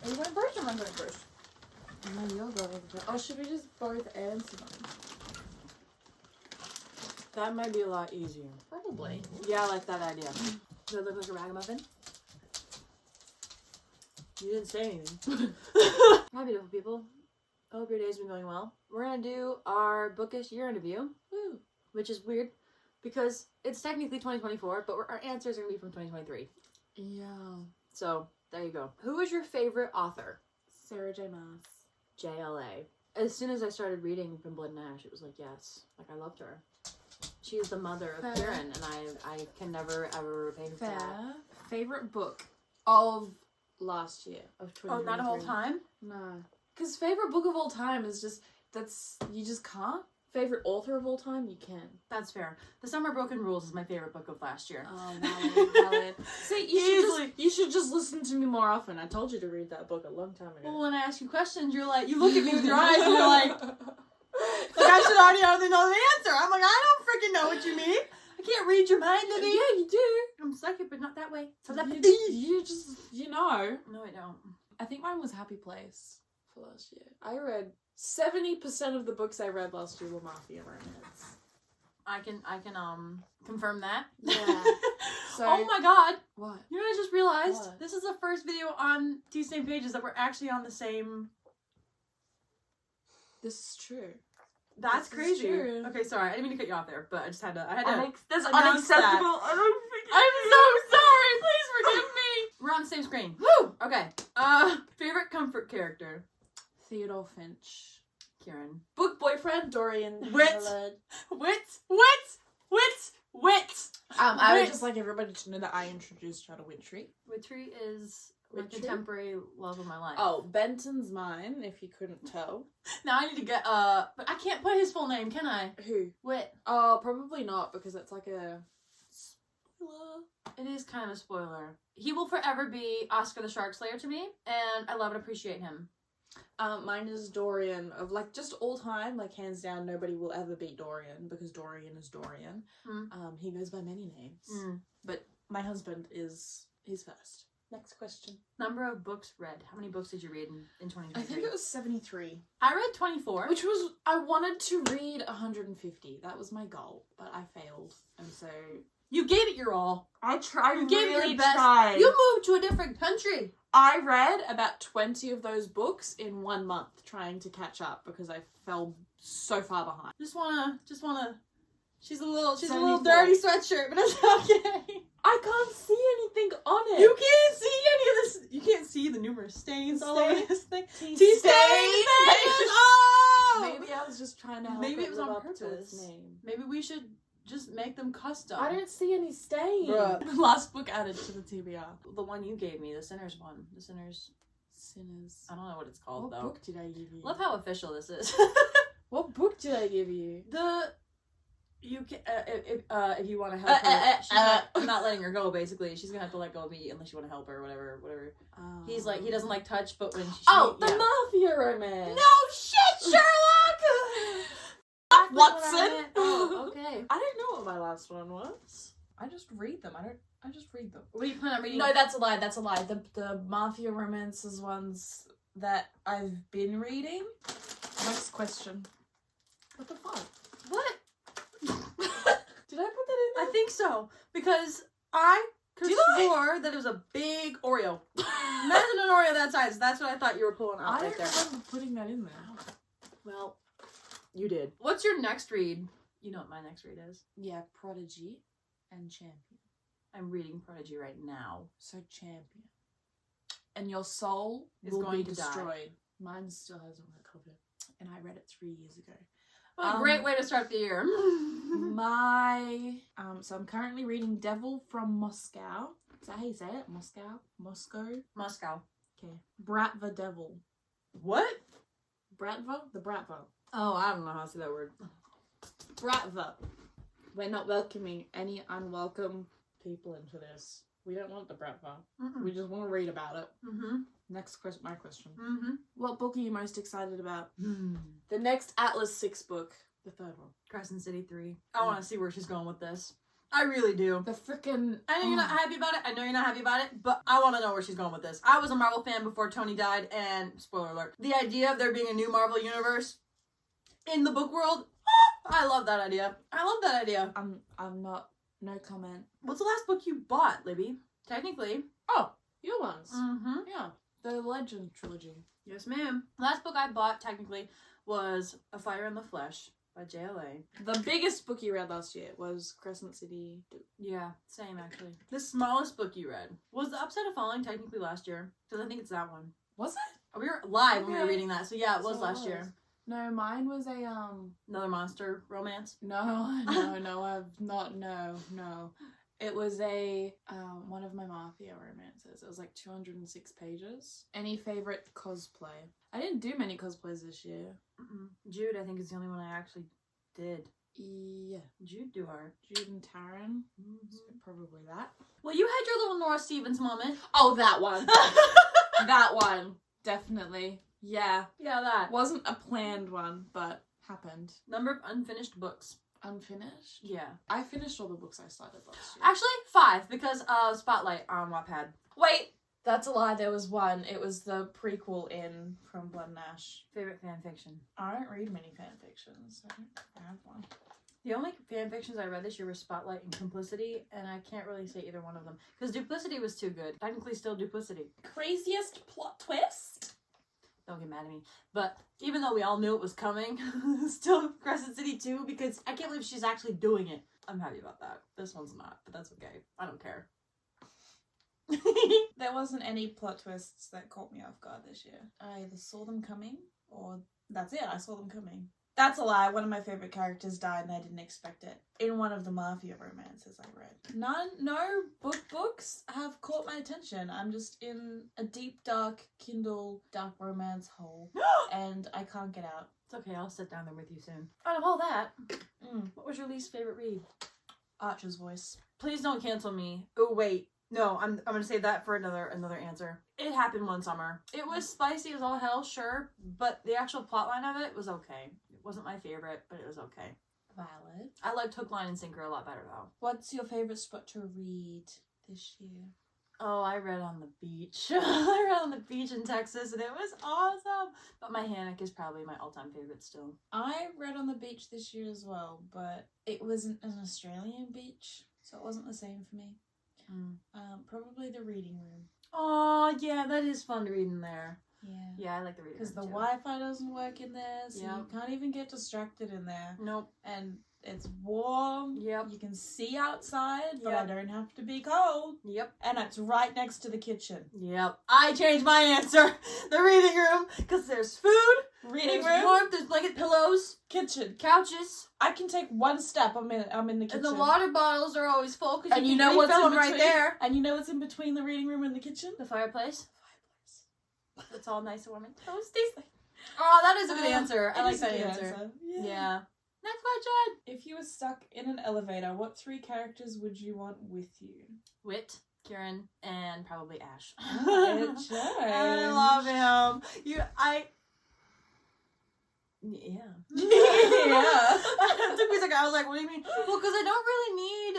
Are you going first or am I going first? No, you're going first. Oh, should we just both answer them? That might be a lot easier. Probably. Yeah, I like that idea. Does it look like a ragamuffin? You didn't say anything. Hi, beautiful people. I hope your day's been going well. We're gonna do our Bookish year interview, which is weird because it's technically 2024, but our answers are gonna be from 2023. Yeah. So there you go. Who is your favorite author? Sarah J. Maas. JLA. As soon as I started reading from Blood and Ash, it was like, yes, like I loved her. She is the mother of Kieran, and I can never ever repay her for that. Favorite book of last year of 2023. Oh, not a whole time? No. Because favorite book of all time is just, you just can't. Favorite author of all time, you can. That's fair. The Summer Broken Rules is my favorite book of last year. Oh, valid. See, you should just listen to me more often. I told you to read that book a long time ago. Well, when I ask you questions, you're like, you look at me with your eyes and you're like I should already know the answer. I'm like, I don't freaking know what you mean. I can't read your mind, Libby. Yeah, you do. I'm psychic, but not that way. You just, know. No, I don't. I think mine was Happy Place for last year. I read 70% of the books I read last year were Mafia romance. I can confirm that. Yeah. So, oh my god. What? You know what I just realized? What? This is the first video on Tea Stained Pages that we're actually on the same. This is true. That's this crazy. True. Okay, sorry. I didn't mean to cut you off there, but I just had to. That's announce that. I don't think I'm so sorry. Please forgive me. We're on the same screen. Woo! Okay. Favorite comfort character? Theodore Finch. Kieran. Book boyfriend? Dorian. Wit. Hillard. Wit. I would Wit. just like everybody to know that I introduced her to Witchery. Witchery is my Witchery? contemporary love of my life. Oh, Benton's mine, if you couldn't tell. Now I need to get, but I can't put his full name, can I? Who? Wit. Oh, probably not, because it's like a spoiler. It is kind of a spoiler. He will forever be Oscar the Shark Slayer to me, and I love and appreciate him. Mine is Dorian. Of like just all time, like hands down, nobody will ever beat Dorian because Dorian is Dorian. He goes by many names, but my husband is his first. Next question. Number of books read. How many books did you read in 2023? I think it was 73. I read 24. Which was, I wanted to read 150. That was my goal, but I failed, and so you gave it your all. I tried. You gave it really your best. tried. You moved to a different country. I read about 20 of those books in 1 month trying to catch up because I fell so far behind. Just wanna. She's a little 74. dirty sweatshirt, but it's okay. I can't see anything on it. You can't see any of this. You can't see the numerous stains all over this thing. Tea Stained stains. Pages. Oh! Maybe I was just trying to help Maybe it was live on up to purpose. its name. Maybe we should just make them custom. I don't see any stains. Bruh. The last book added to the TBR. The one you gave me, the Sinners one. The Sinners. Sinners. I don't know what it's called, What though. book did I give you? Love how official this is. What book did I give you? You can if you want to help her. I'm not letting her go. Basically, she's gonna have to let go of me unless you want to help her, or whatever. He's like, he doesn't like touch, but when she the Mafia romance. No shit, Sherlock. Watson. Oh, okay. I don't know what my last one was. I just read them. I just read them. What do you plan on reading? No, that's a lie. That's a lie. The Mafia romances ones that I've been reading. Next question. What the fuck? What? Did I put that in there? I think so, because I could Did I? swore that it was a big Oreo. Imagine an Oreo that size. That's what I thought you were pulling out I right don't there. remember putting that in there. Well, you did. What's your next read? You know what my next read is. Yeah, Prodigy and Champion. I'm reading Prodigy right now. So Champion. And your soul Is will going be to die. destroyed. Mine still hasn't recovered. And I read it 3 years ago. What a great way to start the year. So I'm currently reading Devil from Moscow. Is that how you say it? Moscow? Moscow. Okay. Bratva Devil. What? Bratva? The Bratva. Oh, I don't know how to say that word. Bratva. We're not welcoming any unwelcome people into this. We don't want the Bratva. We just want to read about it. Next question. My question. What book are you most excited about? The next Atlas 6 book. The third one. Crescent City 3. I want to see where she's going with this. I really do. The freaking... I know you're not happy about it. But I want to know where she's going with this. I was a Marvel fan before Tony died, and spoiler alert, the idea of there being a new Marvel universe in the book world, I love that idea. I'm not... No comment. What's the last book you bought, Libby? Technically. Oh, your ones. Mm-hmm. Yeah. The Legend trilogy. Yes, ma'am. Last book I bought, technically, was A Fire in the Flesh by JLA. The biggest book you read last year was Crescent City 2. Yeah, same, actually. The smallest book you read was The Upside of Falling, technically, last year. Because I think it's that one. Was it? We were live when we were reading that, so yeah, it was last year. No, mine was a, Another monster romance? No, I've not, no. It was a, one of my Mafia romances. It was like 206 pages. Any favorite cosplay? I didn't do many cosplays this year. Jude, I think, is the only one I actually did. Yeah. Jude do art. Jude and Taryn. So probably that. Well, you had your little Nora Stevens moment. Oh, that one. That one. Definitely. Yeah. Yeah, that. Wasn't a planned one, but happened. Number of unfinished books. Unfinished? Yeah. I finished all the books I started last year. Actually, 5, because Spotlight on Wattpad. Wait! That's a lie, there was one. It was the prequel in From Blood and Ash. Favorite fanfiction. I don't read many fanfictions. I don't have one. The only fanfictions I read this year were Spotlight and Complicity, and I can't really say either one of them. Because Duplicity was too good. Technically still Duplicity. Craziest plot twist? Don't get mad at me. But even though we all knew it was coming, still Crescent City 2, because I can't believe she's actually doing it. I'm happy about that. This one's not, but that's okay. I don't care. There wasn't any plot twists that caught me off guard this year. I either saw them coming, or that's it, I saw them coming. That's a lie. One of my favourite characters died and I didn't expect it. In one of the Mafia romances I read. No books have caught my attention. I'm just in a deep, dark Kindle dark romance hole. And I can't get out. It's okay, I'll sit down there with you soon. Out of all that, what was your least favorite read? Archer's Voice. Please don't cancel me. Oh, wait. No, I'm gonna save that for another answer. It happened one summer. It was spicy as all hell, sure, but the actual plotline of it was okay. It wasn't my favorite, but it was okay. Valid. I liked Hook, Line, and Sinker a lot better, though. What's your favourite spot to read this year? Oh, I read on the beach. I read on the beach in Texas, and it was awesome. But my hammock is probably my all-time favorite still. I read on the beach this year as well, but it wasn't an Australian beach, so it wasn't the same for me. Probably the reading room. Oh, yeah, that is fun to read in there. Yeah. Yeah, I like the reading room, because the too. Wi-Fi doesn't work in there, so you can't even get distracted in there. Nope. And it's warm. Yep. You can see outside, but I don't have to be cold. Yep. And it's right next to the kitchen. Yep. I changed my answer. The reading room, because there's food, Reading there's room, warmth, there's blanket pillows, kitchen, couches. I can take one step. I'm in the kitchen. And the water bottles are always full because you know what's in between, right there. And you know what's in between the reading room and the kitchen? The fireplace. It's all nice and warm and toasty. Oh, that is a good answer. I like that answer. Yeah. Next question. If you were stuck in an elevator, what 3 characters would you want with you? Wit, Kieran, and probably Ash. I love him. Yeah. Yeah. It took me a second. I was like, what do you mean? Well, because I don't really need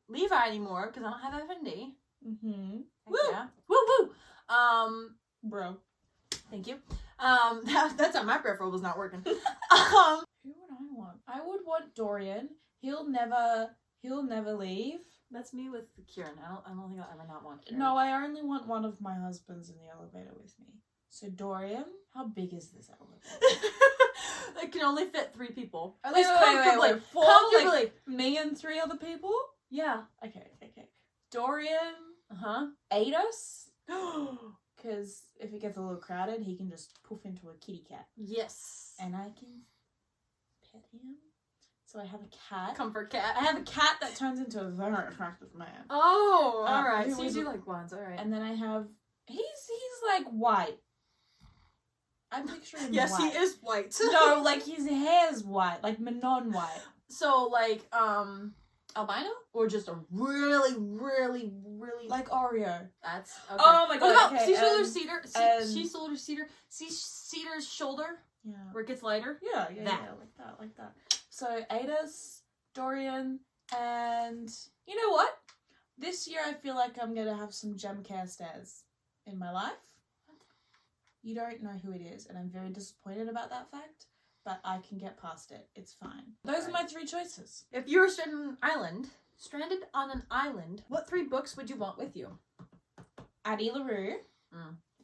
Levi anymore because I don't have FND. Mm-hmm. Woo! Yeah. Woo woo! Bro. Thank you. That's how my peripheral was not working. Who would I want? I would want Dorian. He'll never leave. That's me with Kieran. I don't think I'll ever not want Kieran. No, I only want one of my husbands in the elevator with me. So Dorian, how big is this elevator? It can only fit 3 people. At Wait, least comfortably. wait. 4, comfortably. like, me and 3 other people? Yeah. Okay. Dorian. Ate us. Because if it gets a little crowded, he can just poof into a kitty cat. Yes. And I can pet him. So I have a cat. Comfort cat. I have a cat that turns into a very attractive man. Oh, alright. So you is do like ones, alright. And then I have... He's like white. I'm picturing him yes, white. he is white. No, like his hair's white. Like Manon white. So, like, albino? Or just a really... Like Oreo. That's... Okay. Oh my god. What about okay, Cedar's shoulder? Yeah. Where it gets lighter? Yeah, That. like that. So, Adis, Dorian, And you know what? This year I feel like I'm gonna have some gem care stairs in my life. You don't know who it is, and I'm very disappointed about that fact, but I can get past it. It's fine. Those are my 3 choices. If you were stranded on an island, what 3 books would you want with you? Addie LaRue,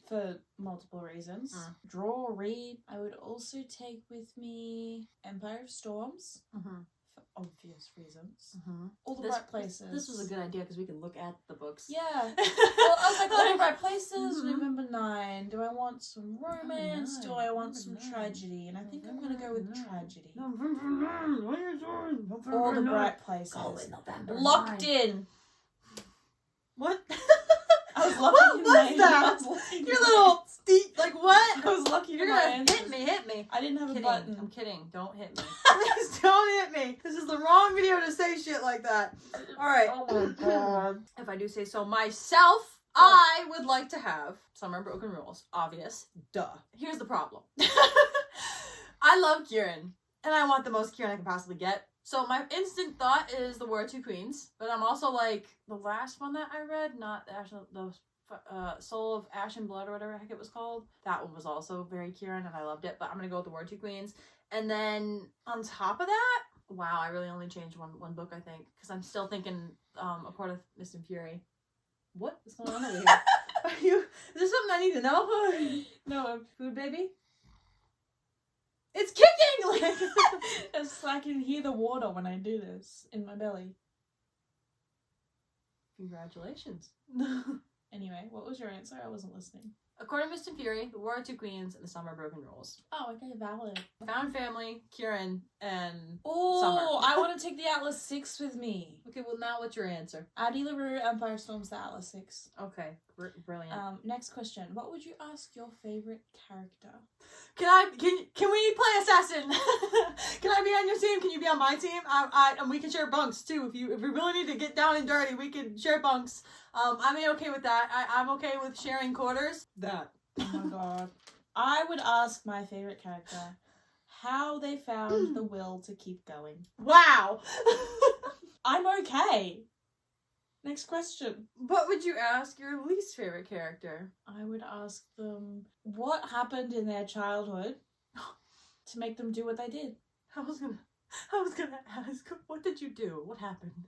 for multiple reasons. Draw or read. I would also take with me Empire of Storms, for obvious reasons. All the Bright Places. This was a good idea because we can look at the books. Yeah. Well, I was like, All the Bright Places, November 9. Do I want some romance? Do I want some tragedy? And I think I'm going to go with tragedy. November 9. What are you doing? All the Bright Places. Go with November Locked 9. in. What? I was lucky. What was that? Your little feet, like what? I was lucky. You're gonna hit me. I didn't have a button. I'm kidding. Don't hit me. Please don't hit me. This is the wrong video to say shit like that. All right. Oh my god. If I do say so myself, I would like to have Summer Broken Rules. Obvious. Duh. Here's the problem. I love Kieran, and I want the most Kieran I can possibly get. So my instant thought is The War of Two Queens, but I'm also like, the last one that I read, not the Soul of Ash and Blood or whatever the heck it was called. That one was also very Kieran, and I loved it, but I'm gonna go with The War of Two Queens. And then on top of that, wow, I really only changed one book, I think, because I'm still thinking A Court of Mist and Fury. What is going on over here? Is there something I need to know? No, Food baby? It's kicking! Like, it's I can hear the water when I do this in my belly. Congratulations. Anyway, what was your answer? I wasn't listening. A Court of Mist and Fury, The War of Two Queens, and The Summer Broken Rules. Oh, okay, valid. Found Family, Kieran, and Oh, Summer. I want to take the Atlas 6 with me. Okay, well now what's your answer? Addie LaRue, Empire Storms, the Atlas 6. Okay, brilliant. Next question. What would you ask your favorite character? Can we play assassin? Can I be on your team? Can you be on my team? And we can share bunks too. If we really need to get down and dirty, we can share bunks. I'm okay with that. I'm okay with sharing quarters. That. Oh my god. I would ask my favorite character how they found the will to keep going. Wow. I'm okay. Next question. What would you ask your least favorite character? I would ask them what happened in their childhood to make them do what they did. I was gonna ask, what did you do? What happened?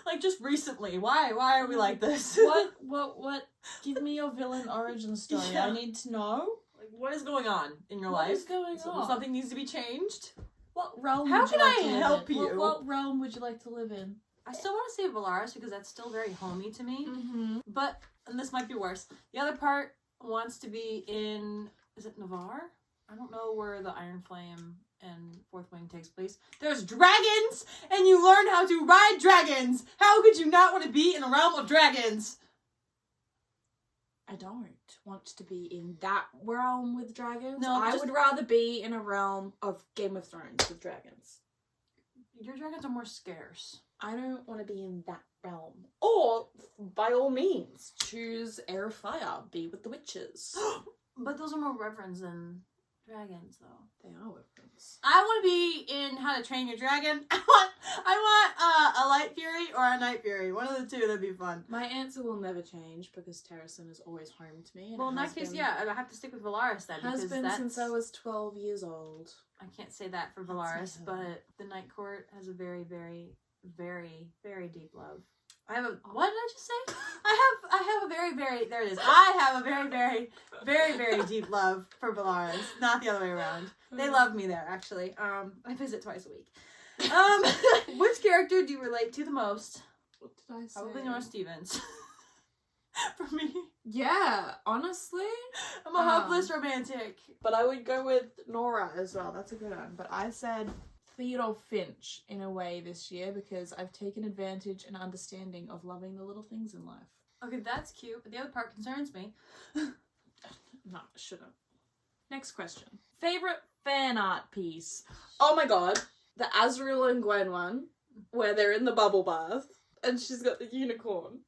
Like just recently. Why are we like this? What? Give me your villain origin story. Yeah. I need to know. Like what is going on in your life? What is going on? Something needs to be changed? What realm How would you can like I to live help in? you? What realm would you like to live in? I still want to say Valaris because that's still very homey to me. Mm-hmm. But, and this might be worse, the other part wants to be in, is it Navarre? I don't know where the Iron Flame and Fourth Wing takes place. There's dragons, and you learn how to ride dragons. How could you not want to be in a realm of dragons? I don't want to be in that realm with dragons. No, I would rather be in a realm of Game of Thrones with dragons. Your dragons are more scarce. I don't want to be in that realm. Or, by all means, choose Air of Fire, be with the witches. But those are more reverends than dragons, though. They are weapons. I want to be in How to Train Your Dragon. I want a Light Fury or a Night Fury. One of the two, that'd be fun. My answer will never change because Terrasen is always home to me. And Well, in that case, yeah, I have to stick with Valaris then. Has because been since I was 12 years old. I can't say that for Valaris, but the Night Court has a very, very, very, very deep love. What did I just say? I have a very, very, there it is. I have a very, very, very, very deep love for Valaris. Not the other way around. They love me there, actually. I visit twice a week. Which character do you relate to the most? What did I say? Probably Nora Stevens. For me. Yeah, honestly. I'm a hopeless romantic. But I would go with Nora as well. That's a good one. But I said Theodore Finch in a way this year because I've taken advantage and understanding of loving the little things in life. Okay, that's cute, but the other part concerns me. No, shouldn't. Next question. Favorite fan art piece? Oh my god. The Azriel and Gwen one, where they're in the bubble bath, and she's got the unicorn.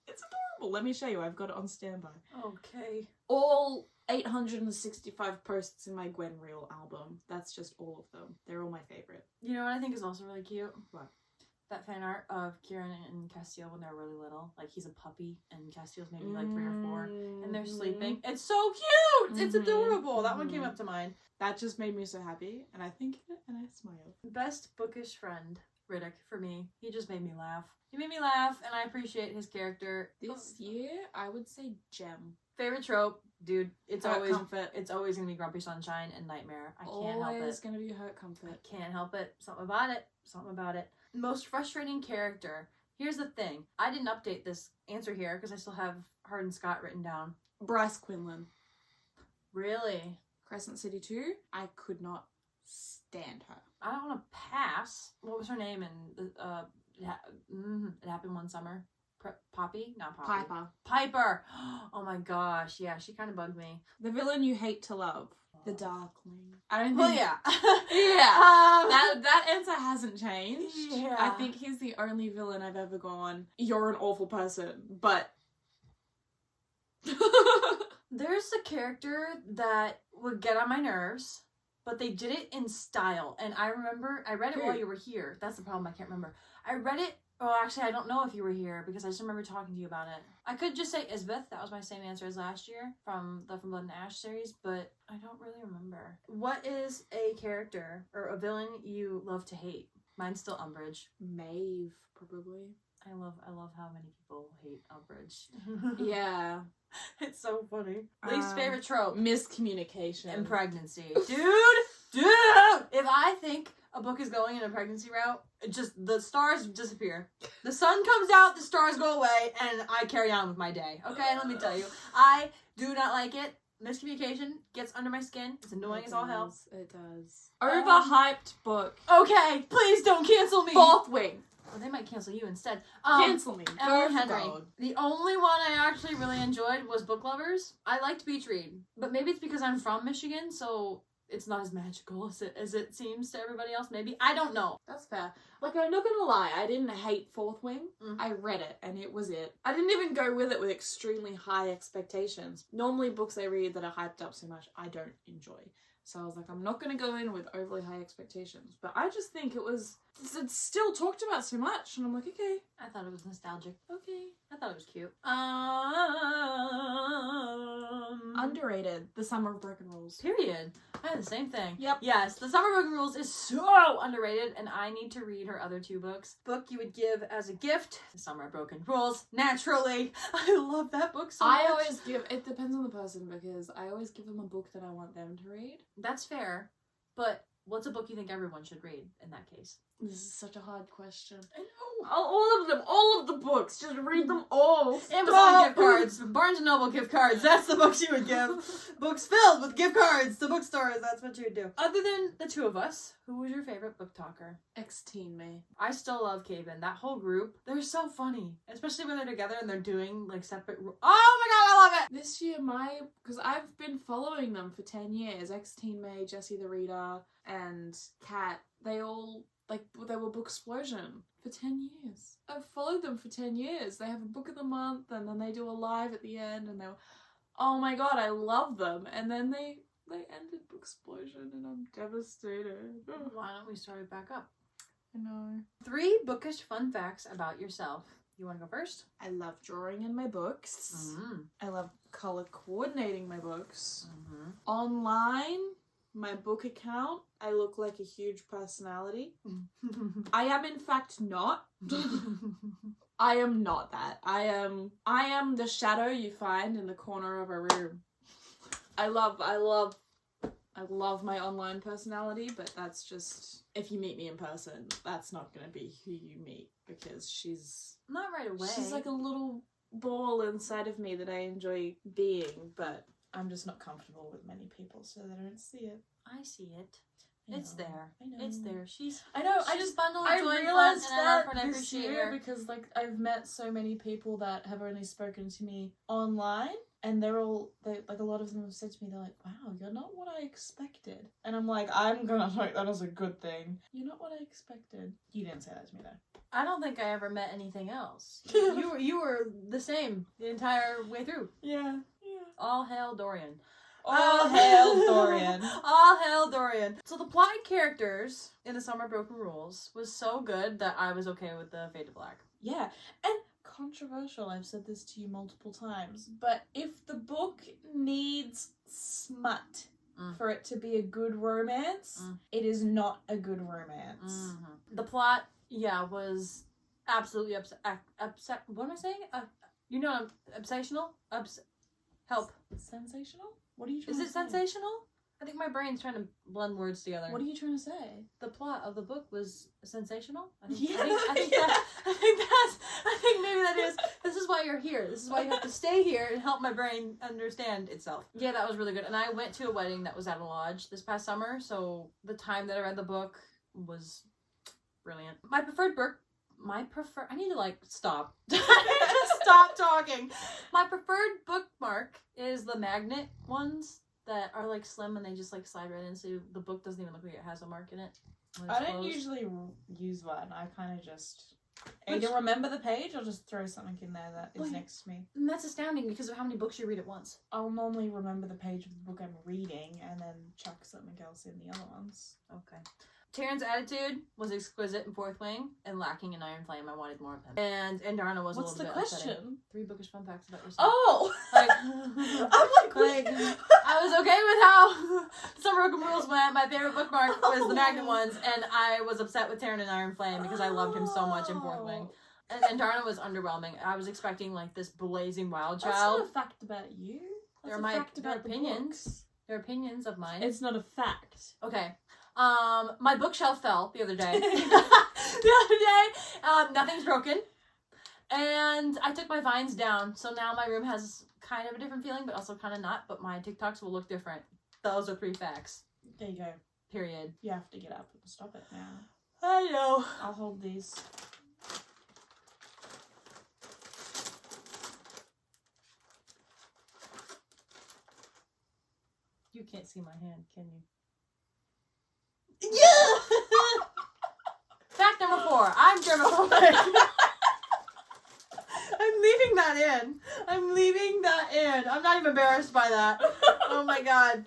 It's adorable. Let me show you. I've got it on standby. Okay. All 865 posts in my Gwen Reel album. That's just all of them. They're all my favorite. You know what I think is also really cute? What? that fan art of Kieran and Castiel when they're really little. Like, he's a puppy, and Castiel's maybe like 3 or 4, and they're sleeping. It's so cute! It's adorable! That one came up to mind. That just made me so happy, and I think of it, and I smile. Best bookish friend, Riddick, for me. He just made me laugh. He made me laugh, and I appreciate his character. This year, I would say Gem. Favorite trope, dude. It's Hurt always comfort. It's always gonna be Grumpy Sunshine and Nightmare. I can't help it. Always gonna be Hurt comfort. I can't help it. Something about it. Something about it. Most frustrating character. Here's the thing. I didn't update this answer here because I still have Hard and Scott written down. Bryce Quinlan. Really? Crescent City 2. I could not stand her. I don't want to pass. What was her name in It Happened One Summer? Poppy? Not Poppy. Piper. Piper! Oh my gosh. Yeah, she kind of bugged me. The villain you hate to love. The Darkling. I don't think... Well, yeah. Yeah. That answer hasn't changed. Yeah. I think he's the only villain I've ever gone, you're an awful person, but... There's a character that would get on my nerves, but they did it in style. And I remember, I read it while you were here. That's the problem, I can't remember. I read it, actually, I don't know if you were here, because I just remember talking to you about it. I could just say Isbeth, that was my same answer as last year, from the From Blood and Ash series, but I don't really remember. What is a character, or a villain you love to hate? Mine's still Umbridge. Maeve, probably. I love how many people hate Umbridge. Yeah. It's so funny. Least favorite trope. Miscommunication. And pregnancy. Dude! If I think a book is going in a pregnancy route, the stars disappear. The sun comes out, the stars go away, and I carry on with my day. Okay, let me tell you. I do not like it. Miscommunication gets under my skin. It's annoying as all hell. It does. Overhyped book. Okay, please don't cancel me. Fourth Wing. Well, they might cancel you instead. Cancel me. Emily Henry. The only one I actually really enjoyed was Book Lovers. I liked Beach Read, but maybe it's because I'm from Michigan, so it's not as magical as it seems to everybody else. Maybe. I don't know. That's fair. Like, I'm not gonna lie, I didn't hate Fourth Wing. I read it, and it was it. I didn't even go with it with extremely high expectations. Normally, books I read that are hyped up so much, I don't enjoy. So I was like, I'm not going to go in with overly high expectations. But I just think it's still talked about so much. And I'm like, okay. I thought it was nostalgic. Okay. I thought it was cute. Underrated. The Summer of Broken Rules. Period. I had the same thing. Yep. Yes, The Summer of Broken Rules is so underrated, and I need to read her other 2 books. Book you would give as a gift, The Summer of Broken Rules, naturally. I love that book so much. I always it depends on the person, because I always give them a book that I want them to read. That's fair, but what's a book you think everyone should read in that case? This is such a hard question. I know. All of the books. Just read them all. Amazon gift cards, Barnes & Noble gift cards. That's the books you would give. Books filled with gift cards to bookstores. That's what you would do. Other than the 2 of us, who was your favorite book talker? Ex-teen me. I still love Caven. That whole group, they're so funny. Especially when they're together and they're doing like separate... Oh my god, I love it! This year, because I've been following them for 10 years. Ex-teen May, Jessie the Reader, and Kat, they all... they were Booksplosion for 10 years. I've followed them for 10 years. They have a book of the month, and then they do a live at the end, and oh my god, I love them. And then they ended Booksplosion, and I'm devastated. Why don't we start it back up? I know. 3 bookish fun facts about yourself. You want to go first? I love drawing in my books. I love color coordinating my books. Online, my book account, I look like a huge personality. I am in fact not. I am not that. I am the shadow you find in the corner of a room. I love my online personality, but that's just, if you meet me in person, that's not gonna be who you meet, because she's not right away. She's like a little ball inside of me that I enjoy being, but I'm just not comfortable with many people, so they don't see it. I see it. It's there. I know. It's there. I know. She's bundled of joy and fun, realized and I love her that and I this appreciate year her. because I've met so many people that have only spoken to me online, and a lot of them have said to me, they're like, "Wow, you're not what I expected," and I'm like, I'm gonna take that as a good thing. You're not what I expected. You didn't say that to me though. I don't think I ever met anything else. You were the same the entire way through. Yeah. All hail Dorian. All hail Dorian. All hail Dorian. So the plot and characters in The Summer of Broken Rules was so good that I was okay with the Fade to Black. Yeah, and controversial, I've said this to you multiple times, but if the book needs smut for it to be a good romance, it is not a good romance. Mm-hmm. The plot, was absolutely upset. What am I saying? Obsessional? Help. Sensational? What are you trying Is to it say? sensational? I think my brain's trying to blend words together. What are you trying to say? The plot of the book was sensational. I think maybe that is. This is why you're here. This is why you have to stay here and help my brain understand itself. Yeah, that was really good. And I went to a wedding that was at a lodge this past summer, so the time that I read the book was brilliant. I need to stop. I need to stop talking. My preferred bookmark is the magnet ones that are slim and they just slide right in, so the book doesn't even look like it has a mark in it. I don't usually use one. I kind of just either remember the page or just throw something in there that is next to me. And that's astounding because of how many books you read at once. I'll normally remember the page of the book I'm reading and then chuck something else in the other ones. Okay. Tyrion's attitude was exquisite in Fourth Wing and lacking in Iron Flame. I wanted more of him. And Darna was What's a little bit What's the question? upsetting. 3 bookish fun facts about yourself. Oh! I was okay with how Summer of Broken Rules went. My favorite bookmark was the magnet ones, and I was upset with Tyrion and Iron Flame because I loved him so much in Fourth Wing. And Darna was underwhelming. I was expecting this blazing wild child. That's not a fact about you. They're my opinions. They're opinions of mine. It's not a fact. Okay. My bookshelf fell the other day. Nothing's broken. And I took my vines down, so now my room has kind of a different feeling, but also kind of not, but my TikToks will look different. Those are 3 facts. There you go. Period. You have to get up and stop it now. I know. I'll hold these. You can't see my hand, can you? Yeah! Fact number 4. I'm germophobic. I'm leaving that in. I'm not even embarrassed by that. Oh my god.